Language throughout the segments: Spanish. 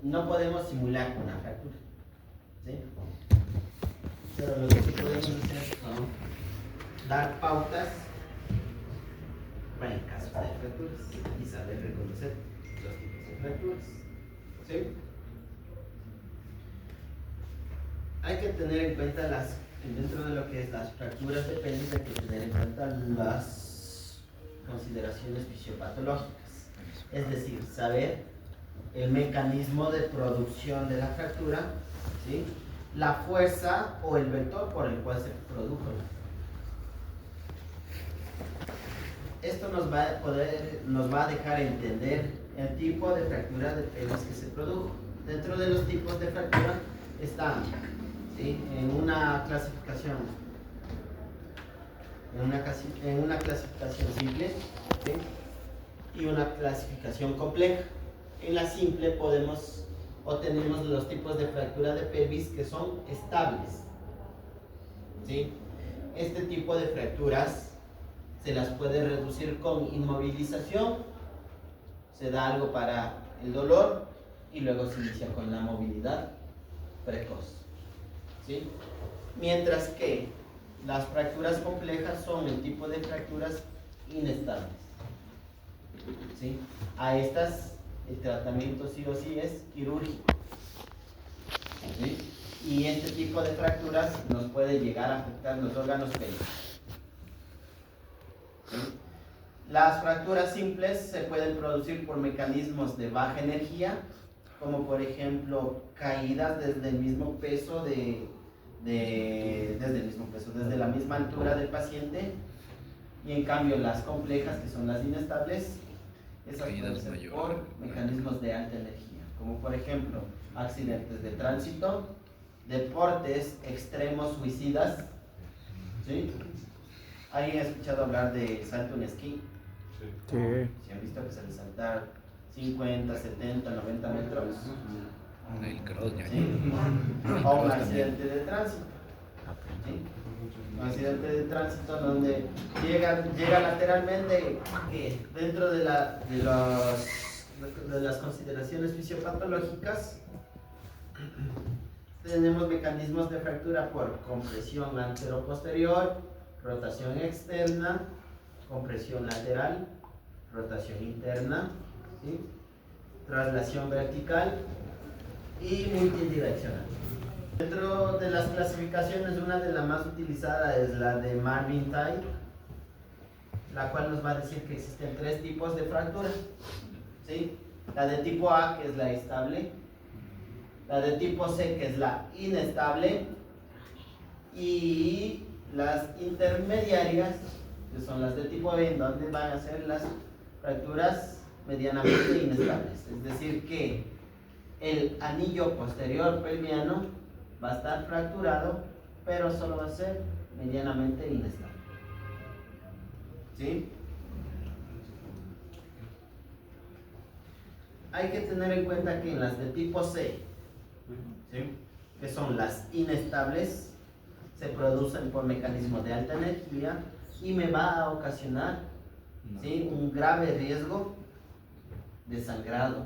no podemos simular una fractura, ¿sí? Pero lo que sí podemos hacer son dar pautas para el caso de fracturas y saber reconocer los tipos de fracturas, ¿sí? Hay que tener en cuenta dentro de lo que es las fracturas de pelvis, hay que tener en cuenta las consideraciones fisiopatológicas, es decir, saber el mecanismo de producción de la fractura, ¿sí? La fuerza o el vector por el cual se produjo. Esto nos va a dejar entender el tipo de fractura de pelvis que se produjo. Dentro de los tipos de fractura están, ¿sí?, en una clasificación simple, ¿sí?, y una clasificación compleja. En la simple tenemos los tipos de fractura de pelvis que son estables, ¿sí? Este tipo de fracturas se las puede reducir con inmovilización, se da algo para el dolor y luego se inicia con la movilidad precoz, ¿sí? Mientras que las fracturas complejas son el tipo de fracturas inestables, ¿sí? A estas el tratamiento sí o sí es quirúrgico, ¿sí? Y este tipo de fracturas nos puede llegar a afectar los órganos pélvicos, ¿sí? Las fracturas simples se pueden producir por mecanismos de baja energía, como por ejemplo caídas desde el mismo peso desde la misma altura del paciente, y en cambio las complejas, que son las inestables, esas pueden ser por mecanismos de alta energía, como por ejemplo accidentes de tránsito, deportes extremos suicidas, ¿sí? ¿Alguien ha escuchado hablar de salto en esquí? Sí. Si han visto que se les saltar 50, 70, 90 metros, ¿sí? O un accidente de tránsito, ¿sí? Un accidente de tránsito donde llega lateralmente, que dentro de las consideraciones fisiopatológicas tenemos mecanismos de fractura por compresión antero-posterior, rotación externa, compresión lateral, rotación interna, ¿sí?, traslación vertical y multidireccional. Dentro de las clasificaciones, una de las más utilizadas es la de Marvin-Tye, la cual nos va a decir que existen tres tipos de fractura, ¿sí? La de tipo A, que es la estable, la de tipo C, que es la inestable, y las intermediarias, que son las de tipo B, en donde van a ser las fracturas medianamente inestables, es decir que el anillo posterior pelviano va a estar fracturado, pero solo va a ser medianamente inestable, ¿sí? Hay que tener en cuenta que en las de tipo C, ¿sí?, que son las inestables, se producen por mecanismos de alta energía y me va a ocasionar, ¿sí?, un grave riesgo de sangrado,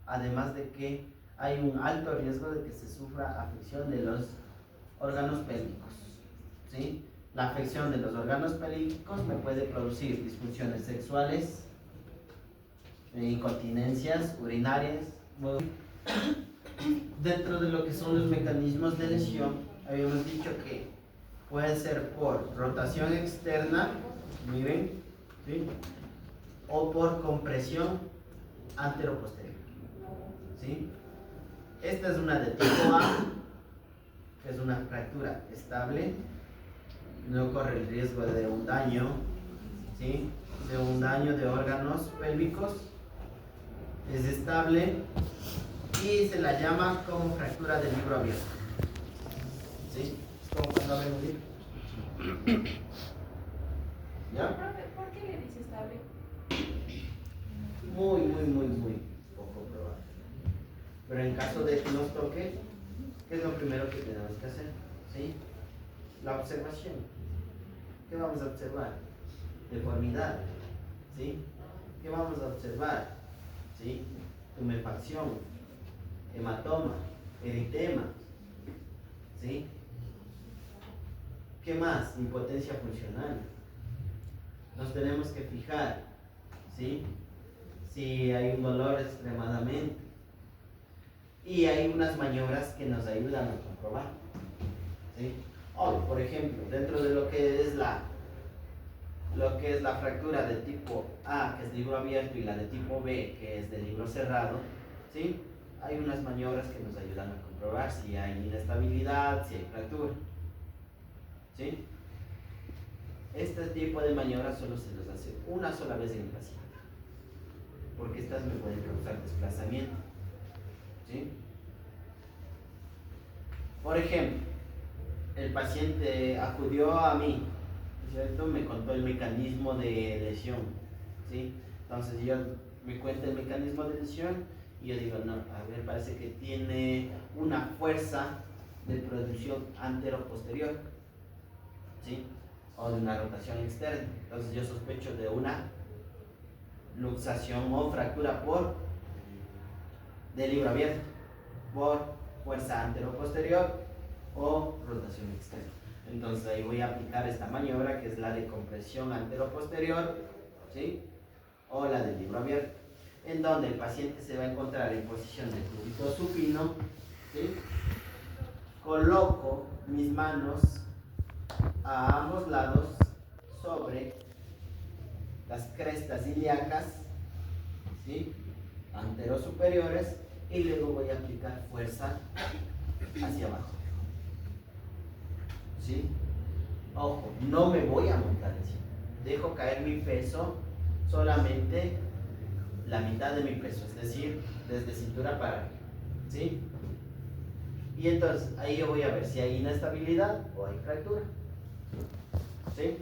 además de que hay un alto riesgo de que se sufra afección de los órganos pélvicos, ¿sí? La afección de los órganos pélvicos me puede producir disfunciones sexuales, incontinencias urinarias. Dentro de lo que son los mecanismos de lesión, habíamos dicho que puede ser por rotación externa, miren, ¿sí?, o por compresión antero-posterior, ¿sí? Esta es una de tipo A, que es una fractura estable, no corre el riesgo de un daño, ¿sí?, de un daño de órganos pélvicos, es estable y se la llama como fractura de libro abierto, ¿sí? Es como cuando abren un libro. ¿Ya? Profe, ¿por qué le dice estable? Muy poco probable. Pero en caso de que nos toque, ¿qué es lo primero que tenemos que hacer? ¿Sí? La observación. ¿Qué vamos a observar? Deformidad, ¿sí? ¿Qué vamos a observar? ¿Sí? Tumefacción, hematoma, eritema, ¿sí? ¿Qué más? Impotencia funcional. Nos tenemos que fijar, ¿sí? Si hay un dolor extremadamente. Y hay unas maniobras que nos ayudan a comprobar, ¿sí? O, por ejemplo, dentro de lo que es la fractura de tipo A, que es libro abierto, y la de tipo B, que es de libro cerrado, ¿sí? Hay unas maniobras que nos ayudan a comprobar si hay inestabilidad, si hay fractura, ¿sí? Este tipo de maniobras solo se los hace una sola vez en el paciente, porque estas me pueden causar desplazamiento, ¿sí? Por ejemplo, el paciente acudió a mí, ¿cierto? Me contó el mecanismo de lesión, ¿sí? Entonces yo me cuento el mecanismo de lesión y yo digo, no, a ver, parece que tiene una fuerza de producción antero-posterior, ¿sí? O de una rotación externa. Entonces yo sospecho de una luxación o fractura de libro abierto, por fuerza antero-posterior o rotación externa. Entonces ahí voy a aplicar esta maniobra, que es la de compresión antero-posterior, ¿sí? O la del libro abierto, en donde el paciente se va a encontrar en posición de cúbito supino, ¿sí? Coloco mis manos a ambos lados sobre las crestas ilíacas, ¿sí? Antero-superiores, y luego voy a aplicar fuerza hacia abajo, ¿sí? Ojo, no me voy a montar encima, dejo caer mi peso, solamente la mitad de mi peso, es decir, desde cintura para arriba, ¿sí? Y entonces ahí yo voy a ver si hay inestabilidad o hay fractura, ¿sí?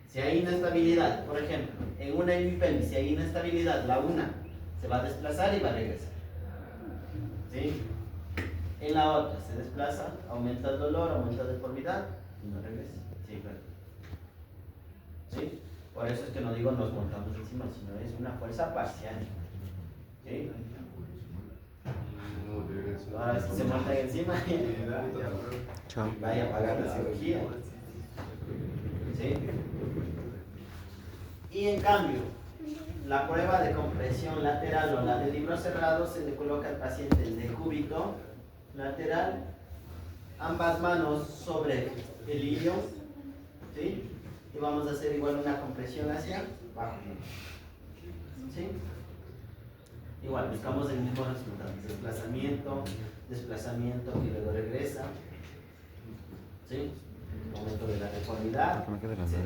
Si hay inestabilidad, por ejemplo, en una hemipelvis, si hay inestabilidad, la una se va a desplazar y va a regresar, ¿sí? En la otra se desplaza, aumenta el dolor, aumenta la deformidad y no regresa, sí, claro. ¿Sí? Por eso es que no digo nos montamos encima, sino es una fuerza parcial, ¿sí? Ahora si se montan encima, vaya a pagar la cirugía, ¿sí? Y en cambio, la prueba de compresión lateral o la de libro cerrado se le coloca al paciente el decúbito lateral, ambas manos sobre el ilio, ¿sí? Y vamos a hacer igual una compresión hacia abajo, ¿sí? Igual, buscamos el mismo resultado, desplazamiento que luego regresa, ¿sí? Momento de la deformidad, ¿sí?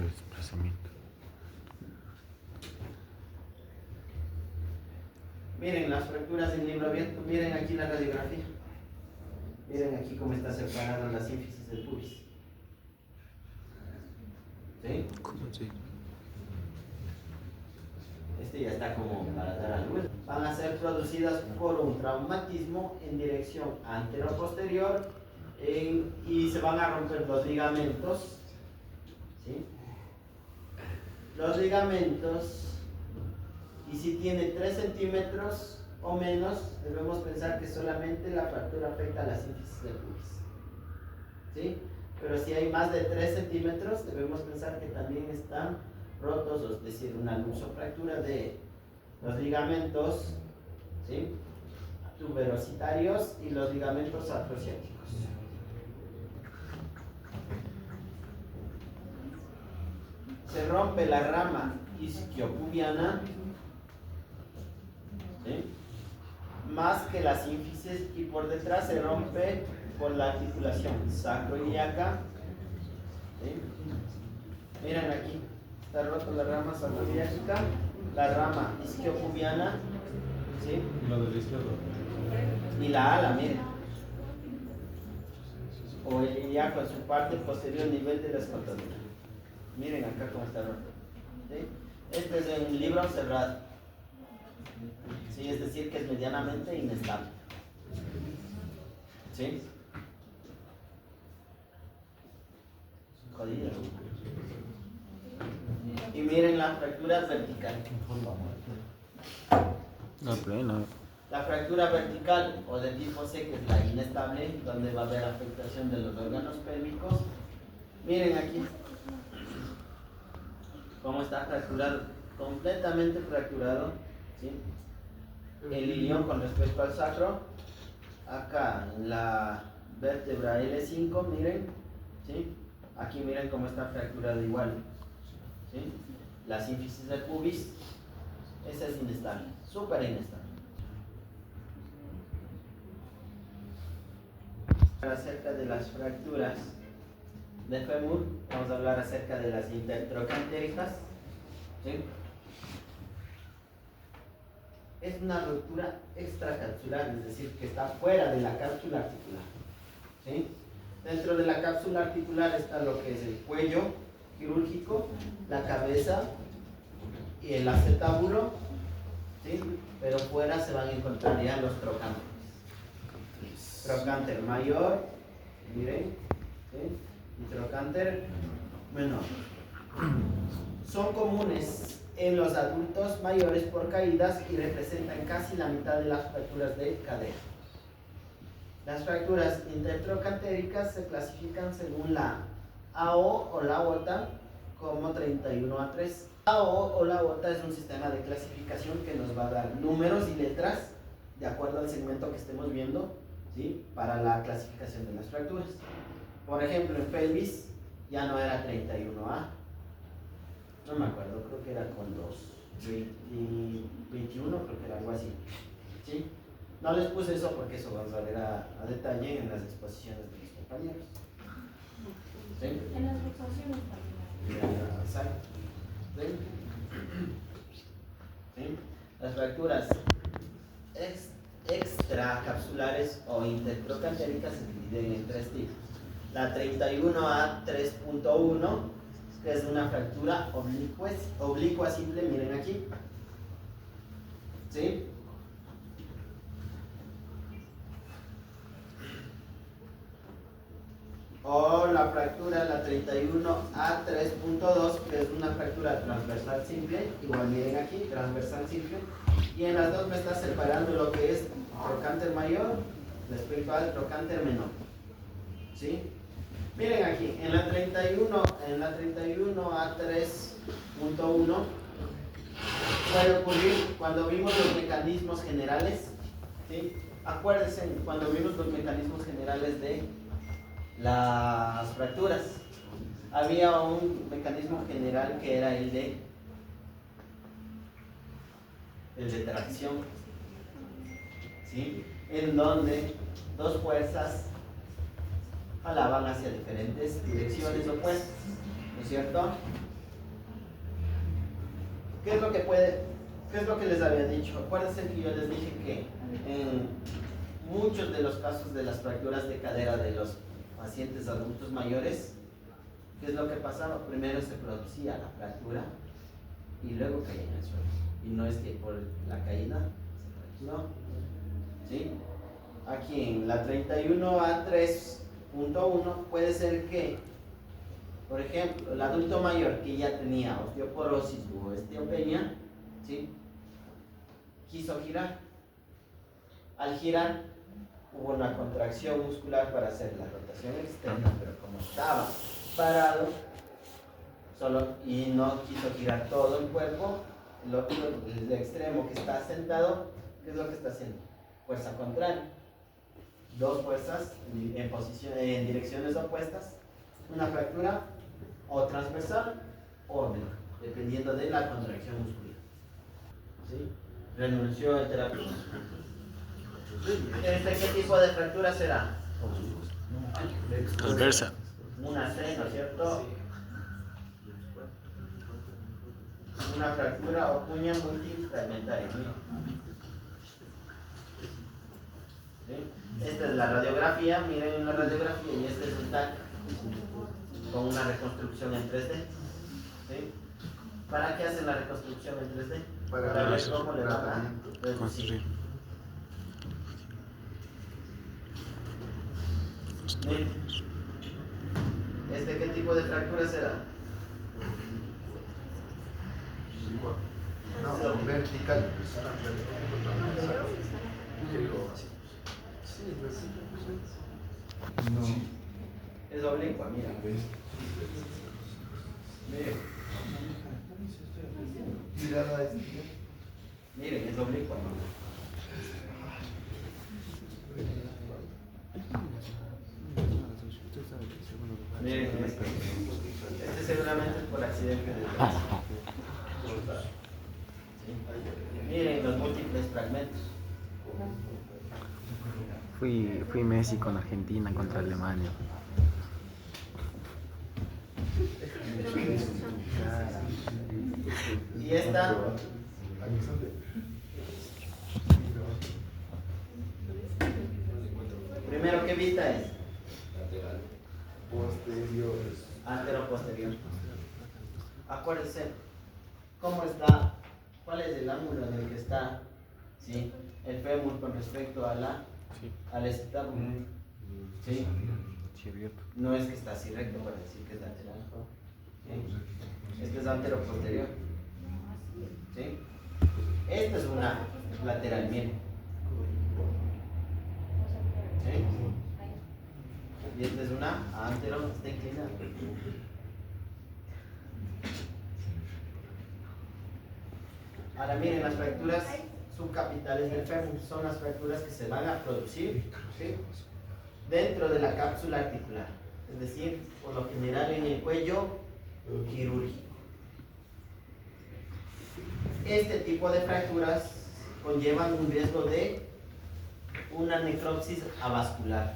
Miren las fracturas en libro abierto, miren aquí la radiografía, miren aquí cómo está separada la sínfisis del pubis, ¿sí? Este ya está como para dar a luz. Van a ser producidas por un traumatismo en dirección antero-posterior y se van a romper los ligamentos, ¿sí? Los ligamentos, y si tiene 3 centímetros o menos, debemos pensar que solamente la fractura afecta a la sínfisis del pubis, ¿sí? Pero si hay más de 3 centímetros, debemos pensar que también están rotos, es decir, una luxofractura de los ligamentos, ¿sí? Tuberositarios y los ligamentos artrociáticos. Se rompe la rama isquiopubiana, ¿sí? Más que la sínfisis, y por detrás se rompe por la articulación sacroiliaca, ¿sí? Miren aquí, está rota la rama sacroiliaca, la rama isquiopubiana, ¿sí? Y la ala, miren, o el ilíaco en su parte posterior nivel de la escotadura. Miren acá cómo está roto, ¿sí? Este es un libro cerrado, ¿sí? Es decir, que es medianamente inestable, ¿sí? Jodido. Y miren las fracturas verticales. No, plena. La fractura vertical o de tipo C, que es la inestable, donde va a haber afectación de los órganos pélvicos. Miren aquí cómo está fracturado, completamente fracturado, ¿sí? El ilion con respecto al sacro. Acá en la vértebra L5, miren, ¿sí? Aquí miren cómo está fracturado igual, ¿sí? La sínfisis del pubis, esa es inestable, súper inestable. Acerca de las fracturas de fémur, vamos a hablar acerca de las intertrocantéricas, ¿sí? Es una ruptura extracapsular, es decir, que está fuera de la cápsula articular, ¿sí? Dentro de la cápsula articular está lo que es el cuello quirúrgico, la cabeza y el acetábulo, ¿sí? Pero fuera se van a encontrar ya los trocánteres. Trocánter mayor, miren, ¿sí? Y trocánter menor. Son comunes en los adultos mayores por caídas y representan casi la mitad de las fracturas de cadera. Las fracturas intertrocantéricas se clasifican según la AO o la aorta como 31A3. AO o la aorta es un sistema de clasificación que nos va a dar números y letras de acuerdo al segmento que estemos viendo, ¿sí? Para la clasificación de las fracturas. Por ejemplo, en pelvis ya no era 31A, no me acuerdo, creo que era con 21, creo que era algo así, ¿sí? No les puse eso porque eso vamos a ver a detalle en las exposiciones de mis compañeros, ¿sí? En las fluctuaciones también. Exacto, ¿sí? ¿Sí? Las fracturas extracapsulares o intertrocantéricas se dividen en tres tipos. La 31A 3.1, que es una fractura oblicua simple, miren aquí, ¿sí? O la fractura, la 31A 3.2, que es una fractura transversal simple, igual miren aquí, transversal simple, y en las dos me está separando lo que es trocánter mayor respecto al trocánter menor, ¿sí? Miren aquí, en la 31A 3.1 puede ocurrir cuando vimos los mecanismos generales, ¿sí? Acuérdense, cuando vimos los mecanismos generales de las fracturas, había un mecanismo general que era el de tracción, ¿sí? En donde dos fuerzas jalaban hacia diferentes direcciones opuestas, ¿no es cierto? ¿Qué es lo que les había dicho? Acuérdense que yo les dije que en muchos de los casos de las fracturas de cadera de los pacientes adultos mayores, ¿qué es lo que pasaba? Primero se producía la fractura y luego caía en el suelo. Y no es que por la caída se fracturó, ¿sí? Aquí en la 31A 3.1 puede ser que, por ejemplo, el adulto mayor que ya tenía osteoporosis o osteopenia, ¿sí? Quiso girar. Al girar hubo una contracción muscular para hacer la rotación externa, pero como estaba parado y no quiso girar todo el cuerpo, el extremo que está sentado, ¿qué es lo que está haciendo? Fuerza contraria. Dos fuerzas en direcciones opuestas, una fractura o transversal o oblicuo, dependiendo de la contracción muscular, ¿sí? Renunció el terapeuta. ¿Qué tipo de fractura será? Transversa. Una C, ¿no es cierto? Una fractura o cuña multifragmentaria. ¿Sí? Esta es la radiografía, miren la radiografía, y este es un TAC con una reconstrucción en 3D. ¿Sí? ¿Para qué hacen la reconstrucción en 3D? Para ver cómo le van a reducir. ¿Qué tipo de fractura será? No, vertical. oblicua, mira. Miren, es oblicua. Miren, este seguramente es por accidente de tránsito. Miren los múltiples fragmentos. Fui Messi con Argentina contra Alemania. Y esta primero, ¿qué vista es? Posterior. Antero-posterior. Acuérdense, ¿cómo está? ¿Cuál es el ángulo en el que está? ¿Sí? El fémur con respecto a al estabulum. ¿Sí? Sí, abierto. No es que está así recto para decir que es lateral. ¿Sí? Este es antero-posterior. ¿Sí? Esta es una lateral, miren. ¿Sí? Y esta es una antero, está inclinada. Ahora miren, las fracturas subcapitales del fémur son las fracturas que se van a producir, ¿sí?, dentro de la cápsula articular, es decir, por lo general en el cuello quirúrgico. Este tipo de fracturas conllevan un riesgo de una necropsis avascular.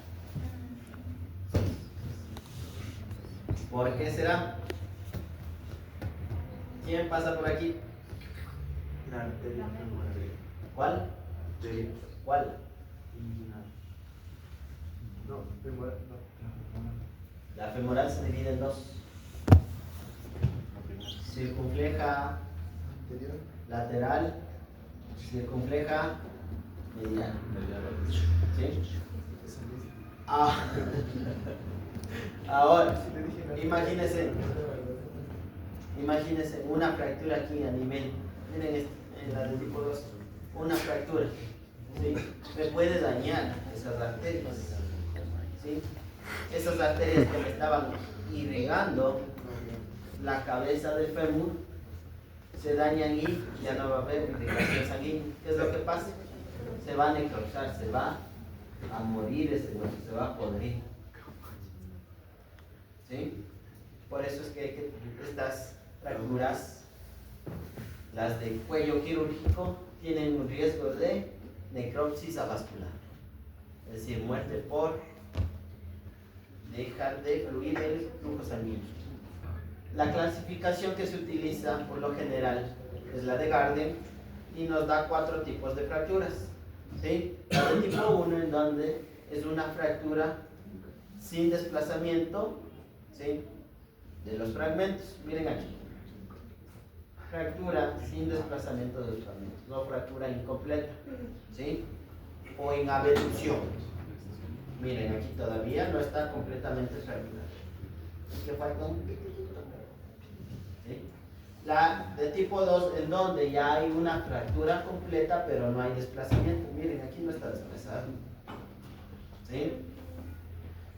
¿Por qué será? ¿Quién pasa por aquí? La arteria femoral. ¿Cuál? Arteria. ¿Cuál? Inguinal. No, femoral, no. La femoral se divide en dos: circunfleja Anterior. lateral, circunfleja medial. ¿Sí? Ah. Ahora, imagínense una fractura aquí a nivel, miren en la de tipo 2, una fractura, ¿sí? Me puede dañar esas arterias, ¿sí? Esas arterias que me estaban irrigando la cabeza del fémur se dañan y ya no va a haber irrigación sanguínea. ¿Qué es lo que pasa? Se va a necrosar, se va a morir ese hueso, se va a podrir. ¿Sí? Por eso es que estas fracturas, las de cuello quirúrgico, tienen un riesgo de necropsis avascular, es decir, muerte por dejar de fluir el flujo sanguíneo. La clasificación que se utiliza por lo general es la de Gardner y nos da 4 tipos de fracturas. ¿Sí? La de tipo 1, en donde es una fractura sin desplazamiento, ¿sí?, de los fragmentos. Miren aquí. Fractura sin desplazamiento de los fragmentos, no fractura incompleta, ¿sí?, o en abducción. Miren, aquí todavía no está completamente fracturada. ¿Qué falta? ¿Sí? La de tipo 2, en donde ya hay una fractura completa, pero no hay desplazamiento. Miren, aquí no está desplazado. ¿Sí?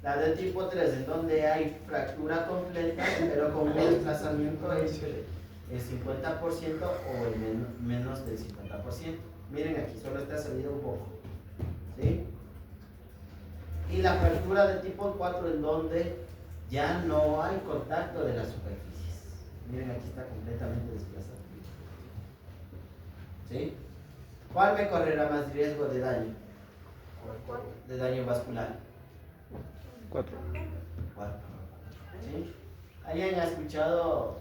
La de tipo 3, en donde hay fractura completa, pero con un desplazamiento es el 50% o el menos del 50%. Miren, aquí solo está salido un poco. ¿Sí? Y la fractura de tipo 4, en donde ya no hay contacto de las superficies. Miren, aquí está completamente desplazado. ¿Sí? ¿Cuál me correrá más riesgo de daño? De daño vascular. 4. 4. ¿Sí? ¿Alguien ha escuchado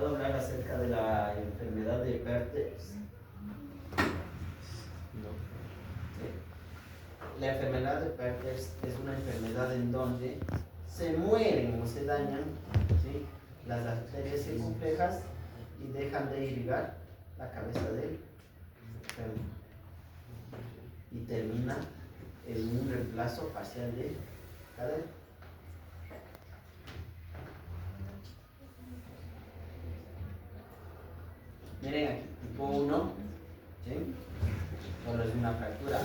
hablar acerca de la enfermedad de Perthes? No. ¿Sí? La enfermedad de Perthes es una enfermedad en donde se mueren o se dañan, ¿sí?, las arterias circunflejas y dejan de irrigar la cabeza del fémur y termina en un reemplazo parcial de cadera. Miren aquí, tipo 1, ¿sí?, solo es una fractura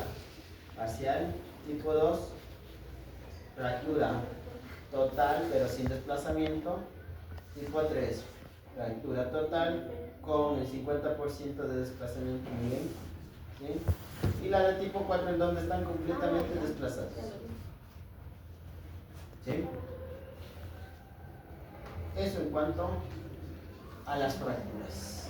parcial. Tipo 2, fractura total pero sin desplazamiento. Tipo 3, fractura total con el 50% de desplazamiento. Muy bien. ¿Sí? Y la de tipo 4 en donde están completamente desplazados. ¿Sí? Eso en cuanto a las fracturas.